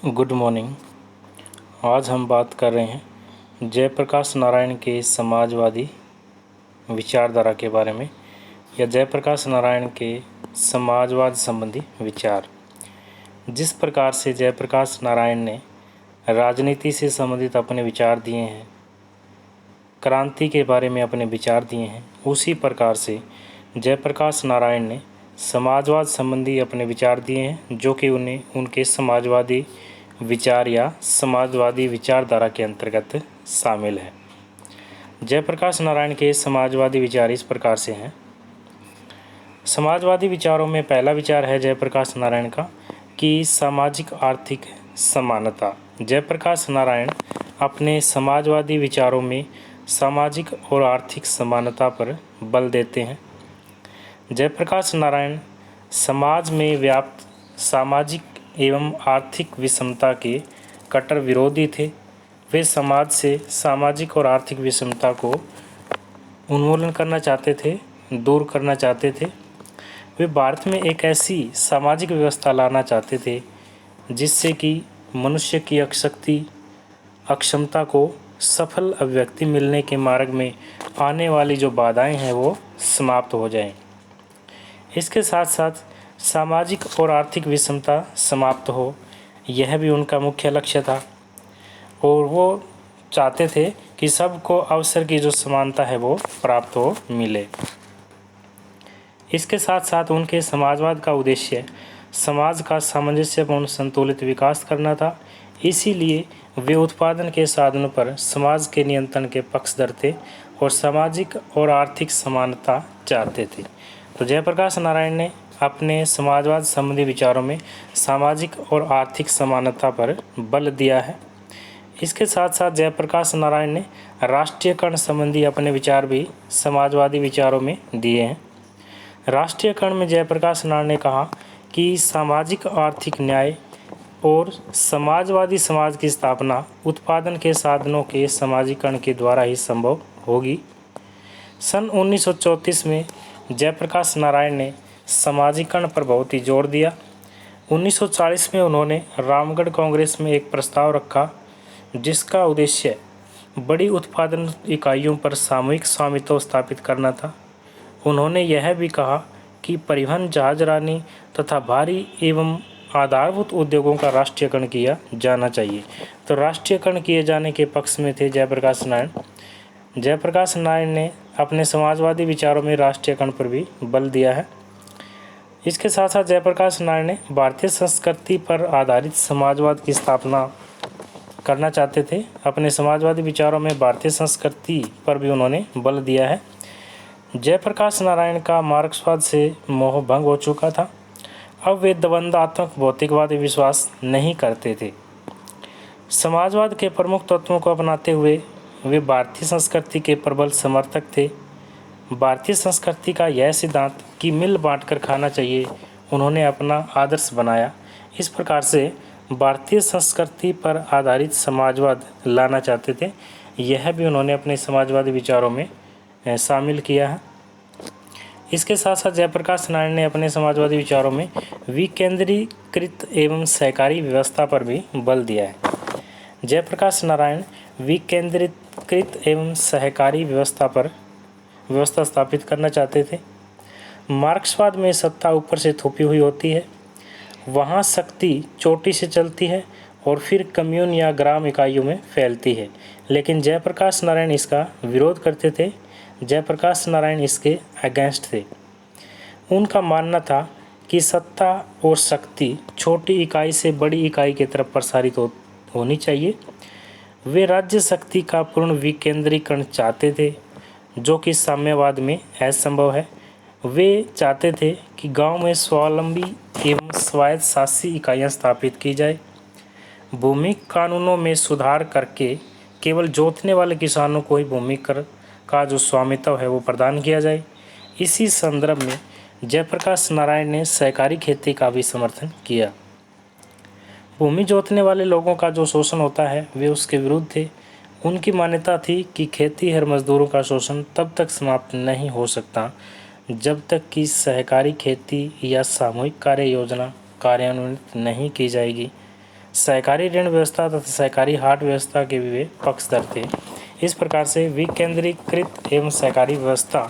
Good morning. आज हम बात कर रहे हैं जयप्रकाश नारायण के समाजवादी विचारधारा के बारे में, या जयप्रकाश नारायण के समाजवाद संबंधी विचार। जिस प्रकार से जयप्रकाश नारायण ने राजनीति से संबंधित अपने विचार दिए हैं, क्रांति के बारे में अपने विचार दिए हैं, उसी प्रकार से जयप्रकाश नारायण ने समाजवाद संबंधी अपने विचार दिए हैं, जो कि उन्हें उनके समाजवादी विचार या समाजवादी विचारधारा के अंतर्गत शामिल है। जयप्रकाश नारायण के समाजवादी विचार इस प्रकार से हैं। समाजवादी विचारों में पहला विचार है जयप्रकाश नारायण का कि सामाजिक आर्थिक समानता। जयप्रकाश नारायण अपने समाजवादी विचारों में सामाजिक और आर्थिक समानता पर बल देते हैं। जयप्रकाश नारायण समाज में व्याप्त सामाजिक एवं आर्थिक विषमता के कट्टर विरोधी थे। वे समाज से सामाजिक और आर्थिक विषमता को उन्मूलन करना चाहते थे, दूर करना चाहते थे। वे भारत में एक ऐसी सामाजिक व्यवस्था लाना चाहते थे जिससे कि मनुष्य की अक्षमता को सफल अभिव्यक्ति मिलने के मार्ग में आने वाली जो बाधाएं हैं वो समाप्त हो जाएं। इसके साथ साथ सामाजिक और आर्थिक विषमता समाप्त हो, यह भी उनका मुख्य लक्ष्य था। और वो चाहते थे कि सबको अवसर की जो समानता है वो प्राप्त हो मिले। इसके साथ साथ उनके समाजवाद का उद्देश्य समाज का सामंजस्यपूर्ण संतुलित विकास करना था। इसीलिए वे उत्पादन के साधनों पर समाज के नियंत्रण के पक्षधर थे और सामाजिक और आर्थिक समानता चाहते थे। तो जयप्रकाश नारायण ने अपने समाजवाद संबंधी विचारों में सामाजिक और आर्थिक समानता पर बल दिया है। इसके साथ साथ जयप्रकाश नारायण ने राष्ट्रीयकरण संबंधी अपने विचार भी समाजवादी विचारों में दिए हैं। राष्ट्रीयकरण में जयप्रकाश नारायण ने कहा कि सामाजिक आर्थिक न्याय और समाजवादी समाज की स्थापना उत्पादन के साधनों के समाजीकरण के द्वारा ही संभव होगी। सन 1934 में जयप्रकाश नारायण ने समाजीकरण पर बहुत ही जोर दिया। 1940 में उन्होंने रामगढ़ कांग्रेस में एक प्रस्ताव रखा जिसका उद्देश्य बड़ी उत्पादन इकाइयों पर सामूहिक स्वामित्व स्थापित करना था। उन्होंने यह भी कहा कि परिवहन, जहाजरानी तथा भारी एवं आधारभूत उद्योगों का राष्ट्रीयकरण किया जाना चाहिए। तो राष्ट्रीयकरण किए जाने के पक्ष में थे जयप्रकाश नारायण। जयप्रकाश नारायण ने अपने समाजवादी विचारों में राष्ट्रीयकरण पर भी बल दिया है। इसके साथ साथ जयप्रकाश नारायण ने भारतीय संस्कृति पर आधारित समाजवाद की स्थापना करना चाहते थे। अपने समाजवादी विचारों में भारतीय संस्कृति पर भी उन्होंने बल दिया है। जयप्रकाश नारायण का मार्क्सवाद से मोह भंग हो चुका था। अब वे द्वंद्वात्मक भौतिकवादी विश्वास नहीं करते थे। समाजवाद के प्रमुख तत्वों को अपनाते हुए वे भारतीय संस्कृति के प्रबल समर्थक थे। भारतीय संस्कृति का यह सिद्धांत कि मिल बांटकर खाना चाहिए उन्होंने अपना आदर्श बनाया। इस प्रकार से भारतीय संस्कृति पर आधारित समाजवाद लाना चाहते थे। यह भी उन्होंने अपने समाजवादी विचारों में शामिल किया है। इसके साथ साथ जयप्रकाश नारायण ने अपने समाजवादी विचारों में विकेंद्रीकृत एवं सहकारी व्यवस्था पर भी बल दिया है। जयप्रकाश नारायण विकेंद्रीकृत एवं सहकारी व्यवस्था स्थापित करना चाहते थे। मार्क्सवाद में सत्ता ऊपर से थोपी हुई होती है, वहाँ शक्ति चोटी से चलती है और फिर कम्यून या ग्राम इकाइयों में फैलती है। लेकिन जयप्रकाश नारायण इसका विरोध करते थे। जयप्रकाश नारायण इसके अगेंस्ट थे। उनका मानना था कि सत्ता और शक्ति छोटी इकाई से बड़ी इकाई की तरफ प्रसारित होनी चाहिए। वे राज्य शक्ति का पूर्ण विकेंद्रीकरण चाहते थे, जो कि साम्यवाद में असंभव है। वे चाहते थे कि गांव में स्वावलंबी एवं स्वायत्त शासी इकाइयाँ स्थापित की जाए। भूमि कानूनों में सुधार करके केवल जोतने वाले किसानों को ही भूमि कर का जो स्वामित्व है वो प्रदान किया जाए। इसी संदर्भ में जयप्रकाश नारायण ने सहकारी खेती का भी समर्थन किया। भूमि जोतने वाले लोगों का जो शोषण होता है वे उसके विरुद्ध थे। उनकी मान्यता थी कि खेतीहर मजदूरों का शोषण तब तक समाप्त नहीं हो सकता जब तक कि सहकारी खेती या सामूहिक कार्य योजना कार्यान्वित नहीं की जाएगी। सहकारी ऋण व्यवस्था तथा सहकारी हाट व्यवस्था के भी वे पक्षधर थे। इस प्रकार से विकेंद्रीकृत एवं सहकारी व्यवस्था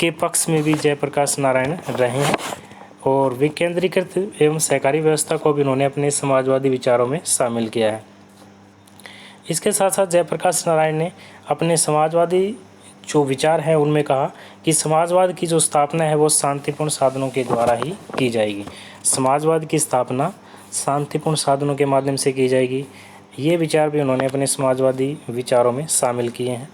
के पक्ष में भी जयप्रकाश नारायण रहे हैं और विकेंद्रीकृत एवं सहकारी व्यवस्था को भी उन्होंने अपने समाजवादी विचारों में शामिल किया है। इसके साथ साथ जयप्रकाश नारायण ने अपने समाजवादी जो विचार हैं उनमें कहा कि समाजवाद की जो स्थापना है वो शांतिपूर्ण साधनों के द्वारा ही की जाएगी। समाजवाद की स्थापना शांतिपूर्ण साधनों के माध्यम से की जाएगी। ये विचार भी उन्होंने अपने समाजवादी विचारों में शामिल किए हैं।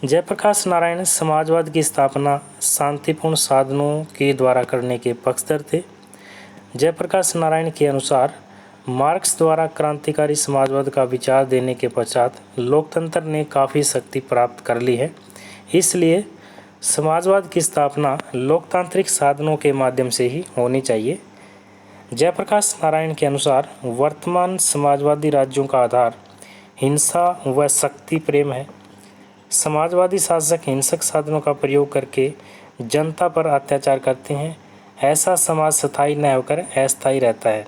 जयप्रकाश नारायण समाजवाद की स्थापना शांतिपूर्ण साधनों के द्वारा करने के पक्षधर थे। जयप्रकाश नारायण के अनुसार मार्क्स द्वारा क्रांतिकारी समाजवाद का विचार देने के पश्चात लोकतंत्र ने काफ़ी शक्ति प्राप्त कर ली है, इसलिए समाजवाद की स्थापना लोकतांत्रिक साधनों के माध्यम से ही होनी चाहिए। जयप्रकाश नारायण के अनुसार वर्तमान समाजवादी राज्यों का आधार हिंसा व शक्ति प्रेम है। समाजवादी शासक हिंसक साधनों का प्रयोग करके जनता पर अत्याचार करते हैं। ऐसा समाज स्थायी न होकर अस्थायी रहता है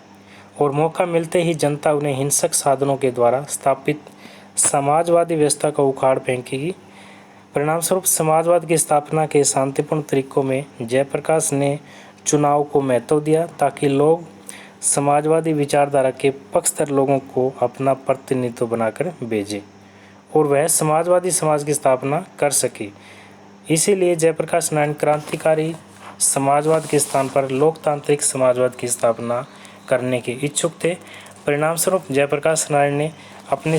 और मौका मिलते ही जनता उन्हें हिंसक साधनों के द्वारा स्थापित समाजवादी व्यवस्था को उखाड़ फेंकेगी। परिणामस्वरूप समाजवाद की स्थापना के शांतिपूर्ण तरीकों में जयप्रकाश ने चुनाव को महत्व दिया ताकि लोग समाजवादी विचारधारा के पक्षधर लोगों को अपना प्रतिनिधित्व बनाकर भेजें और वह समाजवादी समाज की स्थापना कर सके। इसीलिए जयप्रकाश नारायण क्रांतिकारी समाजवाद के स्थान पर लोकतांत्रिक समाजवाद की स्थापना करने के इच्छुक थे। परिणामस्वरूप जयप्रकाश नारायण ने अपने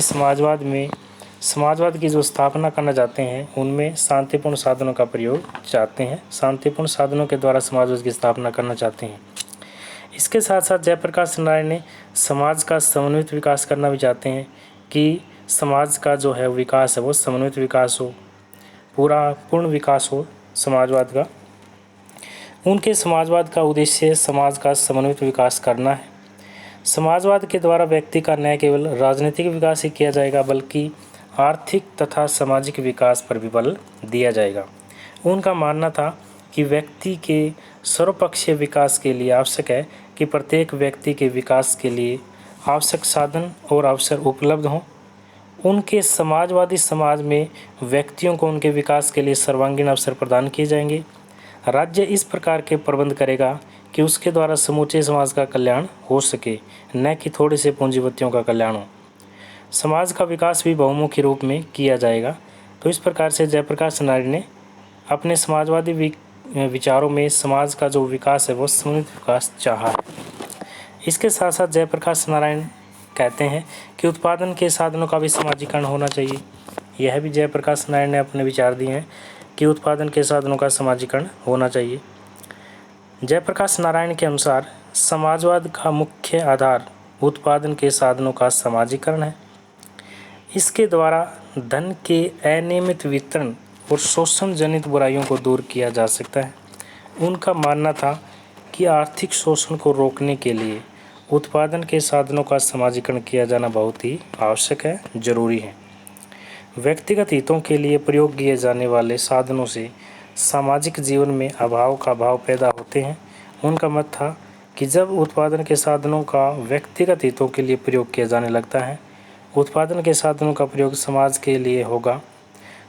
समाजवाद की जो स्थापना करना चाहते हैं उनमें शांतिपूर्ण साधनों का प्रयोग चाहते हैं, शांतिपूर्ण साधनों के द्वारा समाजवाद की स्थापना करना चाहते हैं। इसके साथ साथ जयप्रकाश नारायण ने समाज का समन्वित विकास करना भी चाहते हैं कि समाज का जो है विकास है वो समन्वित विकास हो, पूर्ण विकास हो समाजवाद का। उनके समाजवाद का उद्देश्य समाज का समन्वित विकास करना है। समाजवाद के द्वारा व्यक्ति का न केवल राजनीतिक विकास ही किया जाएगा बल्कि आर्थिक तथा सामाजिक विकास पर भी बल दिया जाएगा। उनका मानना था कि व्यक्ति के सर्वपक्षीय विकास के लिए आवश्यक है कि प्रत्येक व्यक्ति के विकास के लिए आवश्यक साधन और अवसर उपलब्ध हों। उनके समाजवादी समाज में व्यक्तियों को उनके विकास के लिए सर्वांगीण अवसर प्रदान किए जाएंगे। राज्य इस प्रकार के प्रबंध करेगा कि उसके द्वारा समूचे समाज का कल्याण हो सके, न कि थोड़े से पूंजीपतियों का कल्याण हो। समाज का विकास भी बहुमुखी रूप में किया जाएगा। तो इस प्रकार से जयप्रकाश नारायण ने अपने समाजवादी विचारों में समाज का जो विकास है वो समन्वित विकास चाहा है। इसके साथ साथ जयप्रकाश नारायण कहते हैं कि उत्पादन के साधनों का भी समाजीकरण होना चाहिए। यह भी जयप्रकाश नारायण ने अपने विचार दिए हैं कि उत्पादन के साधनों का समाजीकरण होना चाहिए। जयप्रकाश नारायण के अनुसार समाजवाद का मुख्य आधार उत्पादन के साधनों का समाजीकरण है। इसके द्वारा धन के अनियमित वितरण और शोषण जनित बुराइयों को दूर किया जा सकता है। उनका मानना था कि आर्थिक शोषण को रोकने के लिए उत्पादन के साधनों का समाजीकरण किया जाना बहुत ही आवश्यक है, जरूरी है। व्यक्तिगत हितों के लिए प्रयोग किए जाने वाले साधनों से सामाजिक जीवन में अभाव का भाव पैदा होते हैं। उनका मत था कि जब उत्पादन के साधनों का व्यक्तिगत हितों के लिए प्रयोग किया जाने लगता है, उत्पादन के साधनों का प्रयोग समाज के लिए होगा,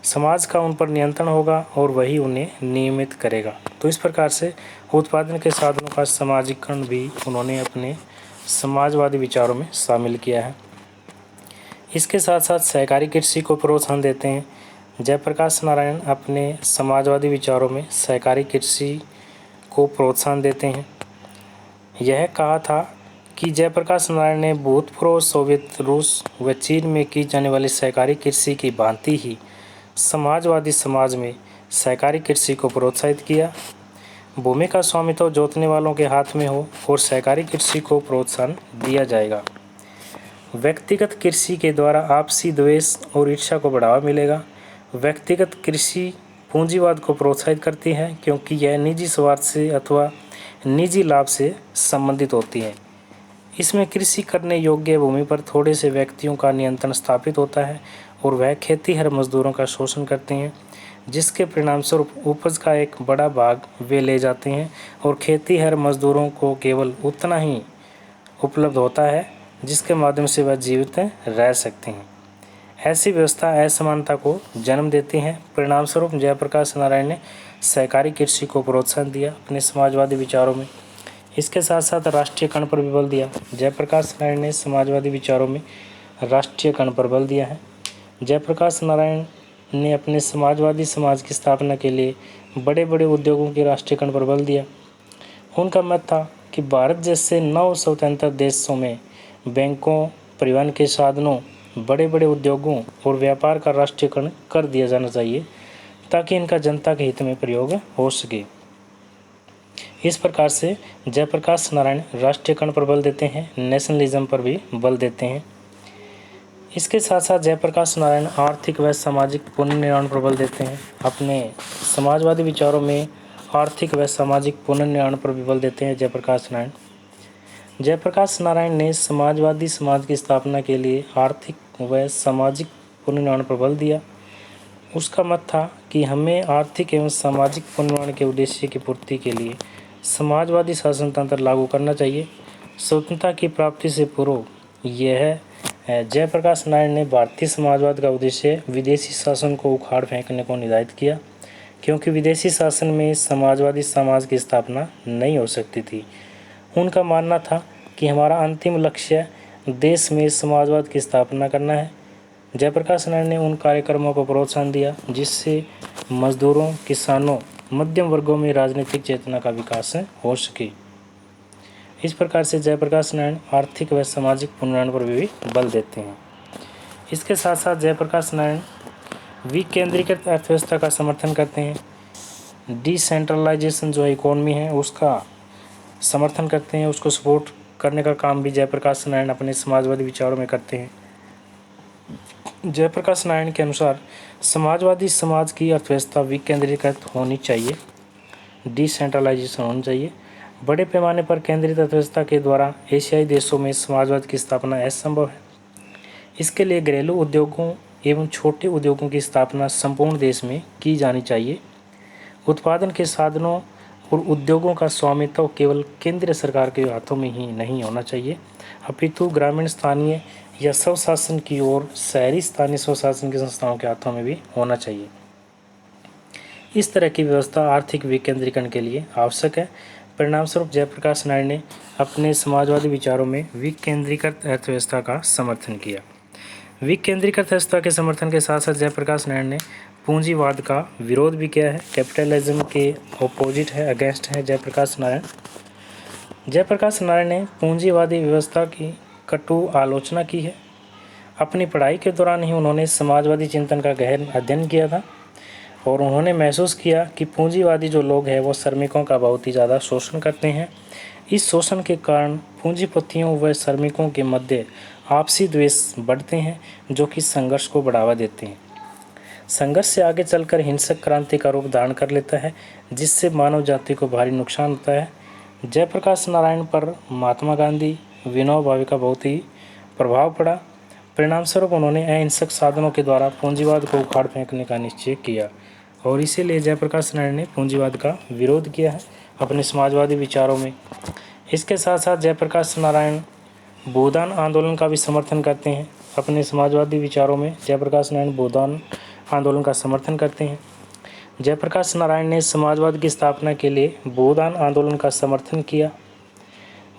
समाज का उन पर नियंत्रण होगा और वही उन्हें नियमित करेगा। तो इस प्रकार से उत्पादन के साधनों का समाजीकरण भी उन्होंने अपने समाजवादी विचारों में शामिल किया है। इसके साथ साथ सहकारी कृषि को प्रोत्साहन देते हैं। जयप्रकाश नारायण अपने समाजवादी विचारों में सहकारी कृषि को प्रोत्साहन देते हैं। यह कहा था कि जयप्रकाश नारायण ने भूतपूर्व सोवियत रूस व चीन में की जाने वाली सहकारी कृषि की भांति ही समाजवादी समाज में सहकारी कृषि को प्रोत्साहित किया। भूमि का स्वामित्व जोतने वालों के हाथ में हो और सहकारी कृषि को प्रोत्साहन दिया जाएगा। व्यक्तिगत कृषि के द्वारा आपसी द्वेष और ईर्ष्या को बढ़ावा मिलेगा। व्यक्तिगत कृषि पूंजीवाद को प्रोत्साहित करती है क्योंकि यह निजी स्वार्थ से अथवा निजी लाभ से संबंधित होती है। इसमें कृषि करने योग्य भूमि पर थोड़े से व्यक्तियों का नियंत्रण स्थापित होता है और वह खेतीहर मजदूरों का शोषण करते हैं, जिसके परिणामस्वरूप उपज का एक बड़ा भाग वे ले जाते हैं और खेतीहर मजदूरों को केवल उतना ही उपलब्ध होता है जिसके माध्यम से वह जीवित रह सकते हैं। ऐसी व्यवस्था असमानता को जन्म देती है। परिणामस्वरूप जयप्रकाश नारायण ने सहकारी कृषि को प्रोत्साहन दिया अपने समाजवादी विचारों में। इसके साथ साथ राष्ट्रीयकरण पर भी बल दिया। जयप्रकाश नारायण ने समाजवादी विचारों में राष्ट्रीयकरण पर बल दिया है। जयप्रकाश नारायण ने अपने समाजवादी समाज की स्थापना के लिए बड़े बड़े उद्योगों के राष्ट्रीयकरण पर बल दिया। उनका मत था कि भारत जैसे नव स्वतंत्र देशों में बैंकों, परिवहन के साधनों, बड़े बड़े उद्योगों और व्यापार का राष्ट्रीयकरण कर दिया जाना चाहिए ताकि इनका जनता के हित में प्रयोग हो सके। इस प्रकार से जयप्रकाश नारायण राष्ट्रीयकरण पर बल देते हैं, नेशनलिज्म पर भी बल देते हैं। इसके साथ साथ जयप्रकाश नारायण आर्थिक व सामाजिक पुनर्निर्माण पर बल देते हैं। अपने समाजवादी विचारों में आर्थिक व सामाजिक पुनर्निर्माण पर भी बल देते हैं जयप्रकाश नारायण। जयप्रकाश नारायण ने समाजवादी समाज की स्थापना के लिए आर्थिक व सामाजिक पुनर्निर्माण पर बल दिया। उसका मत था कि हमें आर्थिक एवं सामाजिक पुनर्निर्माण के उद्देश्य की पूर्ति के लिए समाजवादी शासन तंत्र लागू करना चाहिए। स्वतंत्रता की प्राप्ति से पूर्व यह जयप्रकाश नारायण ने भारतीय समाजवाद का उद्देश्य विदेशी शासन को उखाड़ फेंकने को निर्धारित किया, क्योंकि विदेशी शासन में समाजवादी समाज की स्थापना नहीं हो सकती थी। उनका मानना था कि हमारा अंतिम लक्ष्य देश में समाजवाद की स्थापना करना है। जयप्रकाश नारायण ने उन कार्यक्रमों को प्रोत्साहन दिया जिससे मजदूरों, किसानों, मध्यम वर्गों में राजनीतिक चेतना का विकास हो सके। इस प्रकार से जयप्रकाश नारायण आर्थिक व सामाजिक पुनर्निर्माण पर भी बल देते हैं। इसके साथ साथ जयप्रकाश नारायण विकेंद्रीकृत अर्थव्यवस्था का समर्थन करते हैं। डिसेंट्रलाइजेशन जो इकोनॉमी है उसका समर्थन करते हैं, उसको सपोर्ट करने का काम भी जयप्रकाश नारायण अपने समाजवादी विचारों में करते हैं। जयप्रकाश नारायण के अनुसार समाजवादी समाज की अर्थव्यवस्था विकेंद्रीकृत होनी चाहिए, डिसेंट्रलाइजेशन होनी चाहिए। बड़े पैमाने पर केंद्रित अर्थव्यवस्था के द्वारा एशियाई देशों में समाजवाद की स्थापना असंभव है। इसके लिए घरेलू उद्योगों एवं छोटे उद्योगों की स्थापना संपूर्ण देश में की जानी चाहिए। उत्पादन के साधनों और उद्योगों का स्वामित्व केवल केंद्रीय सरकार के हाथों में ही नहीं होना चाहिए, अपितु ग्रामीण, स्थानीय या स्वशासन की ओर शहरी स्थानीय स्वशासन की संस्थाओं के हाथों में भी होना चाहिए। इस तरह की व्यवस्था आर्थिक विकेंद्रीकरण के लिए आवश्यक है। परिणामस्वरूप जयप्रकाश नारायण ने अपने समाजवादी विचारों में विकेंद्रीकृत अर्थव्यवस्था का समर्थन किया। विकेंद्रीकृत अर्थव्यवस्था के समर्थन के साथ साथ जयप्रकाश नारायण ने पूंजीवाद का विरोध भी किया है। कैपिटलिज्म के ऑपोजिट है, अगेंस्ट है जयप्रकाश नारायण। जयप्रकाश नारायण ने पूंजीवादी व्यवस्था की कटु आलोचना की है। अपनी पढ़ाई के दौरान ही उन्होंने समाजवादी चिंतन का गहन अध्ययन किया था और उन्होंने महसूस किया कि पूंजीवादी जो लोग हैं वो श्रमिकों का बहुत ही ज़्यादा शोषण करते हैं। इस शोषण के कारण पूंजीपतियों व श्रमिकों के मध्य आपसी द्वेष बढ़ते हैं जो कि संघर्ष को बढ़ावा देते हैं। संघर्ष से आगे चलकर हिंसक क्रांति का रूप धारण कर लेता है जिससे मानव जाति को भारी नुकसान होता है। जयप्रकाश नारायण पर महात्मा गांधी, विनोबा भावे का बहुत ही प्रभाव पड़ा। परिणामस्वरूप उन्होंने अहिंसक साधनों के द्वारा पूंजीवाद को उखाड़ फेंकने का निश्चय किया और इसीलिए जयप्रकाश नारायण ने पूंजीवाद का विरोध किया है अपने समाजवादी विचारों में। इसके साथ साथ जयप्रकाश नारायण भूदान आंदोलन का भी समर्थन करते हैं। अपने समाजवादी विचारों में जयप्रकाश नारायण भूदान आंदोलन का समर्थन करते हैं। जयप्रकाश नारायण ने समाजवाद की स्थापना के लिए भूदान आंदोलन का समर्थन किया।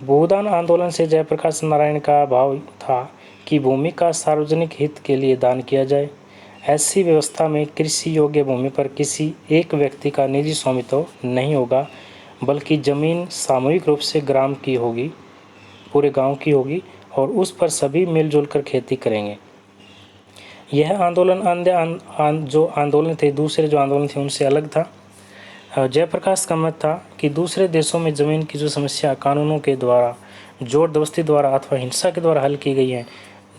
भूदान आंदोलन से जयप्रकाश नारायण का भाव था कि भूमि का सार्वजनिक हित के लिए दान किया जाए। ऐसी व्यवस्था में कृषि योग्य भूमि पर किसी एक व्यक्ति का निजी स्वामित्व नहीं होगा, बल्कि जमीन सामूहिक रूप से ग्राम की होगी, पूरे गांव की होगी और उस पर सभी मिलजुल कर खेती करेंगे। यह आंदोलन अन्य जो आंदोलन थे, दूसरे जो आंदोलन थे उनसे अलग था। जयप्रकाश का मत था कि दूसरे देशों में ज़मीन की जो समस्या कानूनों के द्वारा, जोर दस्ती द्वारा अथवा हिंसा के द्वारा हल की गई है,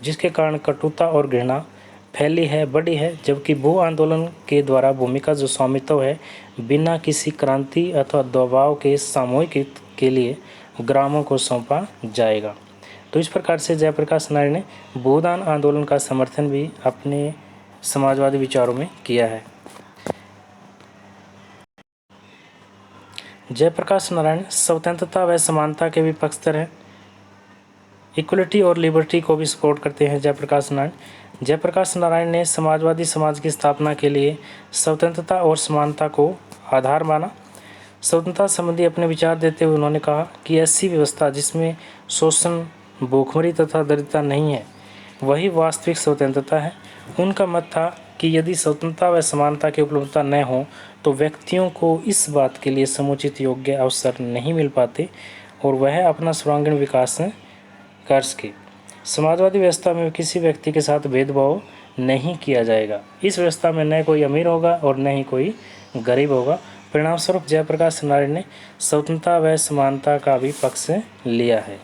जिसके कारण कटुता और घृणा फैली है, बढ़ी है, जबकि भू आंदोलन के द्वारा भूमि का जो स्वामित्व है बिना किसी क्रांति अथवा दबाव के सामूहिक हित के लिए ग्रामों को सौंपा जाएगा। तो इस प्रकार से जयप्रकाश नारायण ने भूदान आंदोलन का समर्थन भी अपने समाजवादी विचारों में किया है। जयप्रकाश नारायण स्वतंत्रता व समानता के भी पक्षधर हैं। इक्वलिटी और लिबर्टी को भी सपोर्ट करते हैं जयप्रकाश नारायण। जयप्रकाश नारायण ने समाजवादी समाज की स्थापना के लिए स्वतंत्रता और समानता को आधार माना। स्वतंत्रता संबंधी अपने विचार देते हुए उन्होंने कहा कि ऐसी व्यवस्था जिसमें शोषण, भूखमरी तथा दरिद्रता नहीं है, वही वास्तविक स्वतंत्रता है। उनका मत था कि यदि स्वतंत्रता व समानता की उपलब्धता न हो तो व्यक्तियों को इस बात के लिए समुचित योग्य अवसर नहीं मिल पाते और वह अपना सर्वांगीण विकास कर सके। समाजवादी व्यवस्था में किसी व्यक्ति के साथ भेदभाव नहीं किया जाएगा। इस व्यवस्था में न कोई अमीर होगा और न ही कोई गरीब होगा। परिणामस्वरूप जयप्रकाश नारायण ने स्वतंत्रता व समानता का भी पक्ष लिया है।